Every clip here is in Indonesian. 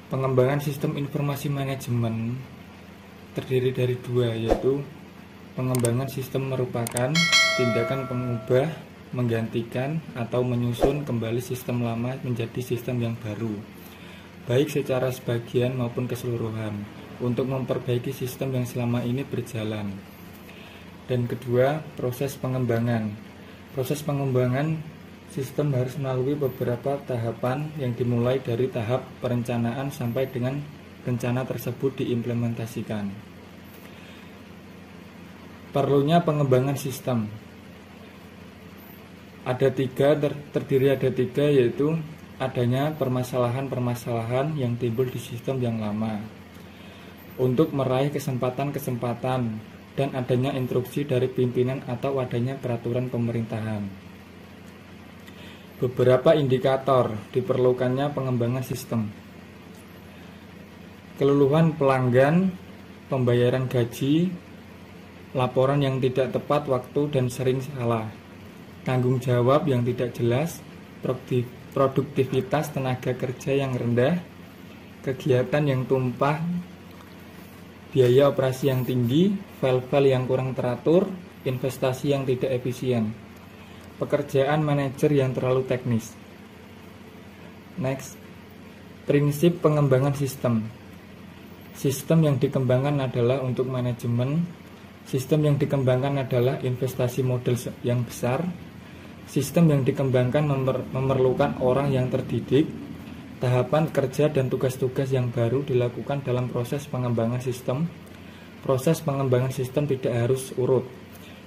Pengembangan sistem informasi manajemen terdiri dari dua, yaitu pengembangan sistem merupakan tindakan pengubah, menggantikan, atau menyusun kembali sistem lama menjadi sistem yang baru, baik secara sebagian maupun keseluruhan, untuk memperbaiki sistem yang selama ini berjalan. Dan kedua, proses pengembangan. Proses pengembangan sistem harus melalui beberapa tahapan yang dimulai dari tahap perencanaan sampai dengan rencana tersebut diimplementasikan. Perlunya pengembangan sistem terdiri ada tiga, yaitu adanya permasalahan-permasalahan yang timbul di sistem yang lama untuk meraih kesempatan-kesempatan, dan adanya instruksi dari pimpinan atau adanya peraturan pemerintahan. Beberapa indikator diperlukannya pengembangan sistem: keluluhan pelanggan, pembayaran gaji, laporan yang tidak tepat waktu dan sering salah, tanggung jawab yang tidak jelas, produktivitas tenaga kerja yang rendah, kegiatan yang tumpah, biaya operasi yang tinggi, file-file yang kurang teratur, investasi yang tidak efisien, pekerjaan manajer yang terlalu teknis. Next, prinsip pengembangan sistem. Sistem yang dikembangkan adalah untuk manajemen. Sistem yang dikembangkan adalah investasi model yang besar. Sistem yang dikembangkan memerlukan orang yang terdidik. Tahapan kerja dan tugas-tugas yang baru dilakukan dalam proses pengembangan sistem. Proses pengembangan sistem tidak harus urut.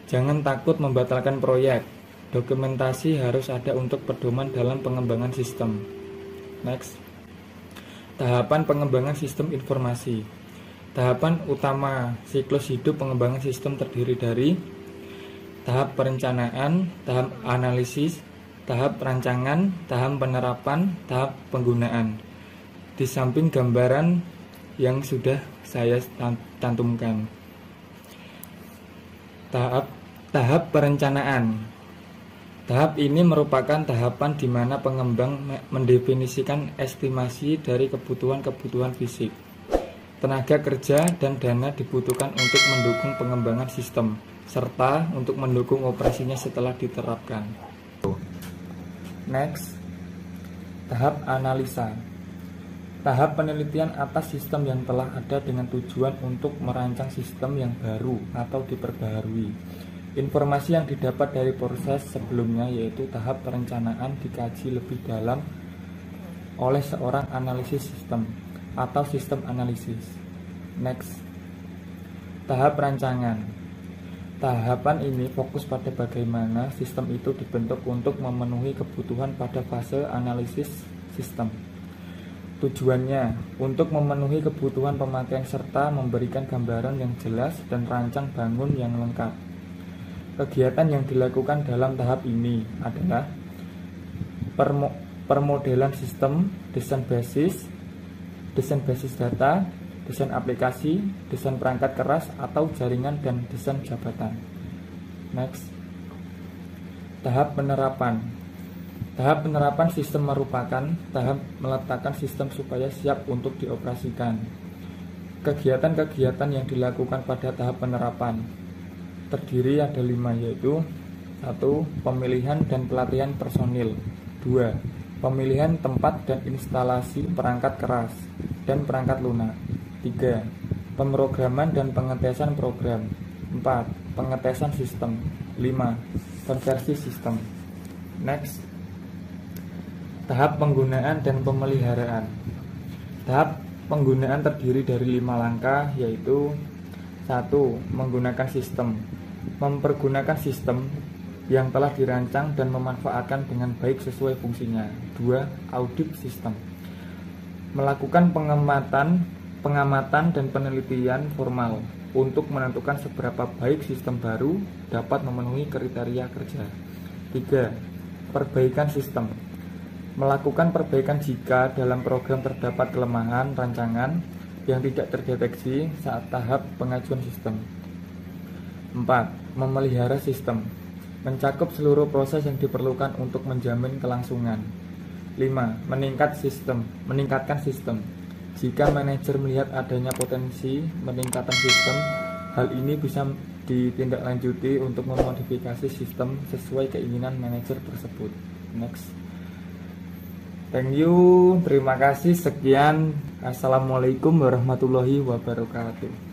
Jangan takut membatalkan proyek. Dokumentasi harus ada untuk pedoman dalam pengembangan sistem. Next, tahapan pengembangan sistem informasi. Tahapan utama siklus hidup pengembangan sistem terdiri dari tahap perencanaan, tahap analisis, tahap rancangan, tahap penerapan, tahap penggunaan. Di samping gambaran yang sudah saya cantumkan. Tahap perencanaan. Tahap ini merupakan tahapan di mana pengembang mendefinisikan estimasi dari kebutuhan-kebutuhan fisik, tenaga kerja, dan dana dibutuhkan untuk mendukung pengembangan sistem, serta untuk mendukung operasinya setelah diterapkan. Next, tahap analisa. Tahap penelitian atas sistem yang telah ada dengan tujuan untuk merancang sistem yang baru atau diperbaharui. Informasi yang didapat dari proses sebelumnya, yaitu tahap perencanaan, dikaji lebih dalam oleh seorang analisis sistem atau sistem analisis. Next, tahap rancangan. Tahapan ini fokus pada bagaimana sistem itu dibentuk untuk memenuhi kebutuhan pada fase analisis sistem. Tujuannya untuk memenuhi kebutuhan pemakaian serta memberikan gambaran yang jelas dan rancang bangun yang lengkap. Kegiatan yang dilakukan dalam tahap ini adalah permodelan sistem, desain basis data, desain aplikasi, desain perangkat keras atau jaringan, dan desain jabatan. Next, tahap penerapan. Tahap penerapan sistem merupakan tahap meletakkan sistem supaya siap untuk dioperasikan. Kegiatan-kegiatan yang dilakukan pada tahap penerapan terdiri ada 5, yaitu 1. Pemilihan dan pelatihan personil. 2. Pemilihan tempat dan instalasi perangkat keras dan perangkat lunak. 3. Pemrograman dan pengetesan program. 4. Pengetesan sistem. 5. Konversi sistem. Next, tahap penggunaan dan pemeliharaan. Tahap penggunaan terdiri dari 5 langkah, yaitu 1. Menggunakan sistem. Mempergunakan sistem yang telah dirancang dan memanfaatkan dengan baik sesuai fungsinya. 2. Audit sistem. Melakukan pengamatan dan penelitian formal untuk menentukan seberapa baik sistem baru dapat memenuhi kriteria kerja. 3. Perbaikan sistem. Melakukan perbaikan jika dalam program terdapat kelemahan rancangan yang tidak terdeteksi saat tahap pengajuan sistem. 4. Memelihara sistem. Mencakup seluruh proses yang diperlukan untuk menjamin kelangsungan. 5. Meningkatkan sistem. Jika manajer melihat adanya potensi peningkatan sistem, hal ini bisa ditindaklanjuti untuk memodifikasi sistem sesuai keinginan manajer tersebut. Next. Thank you, terima kasih, sekian. Assalamualaikum warahmatullahi wabarakatuh.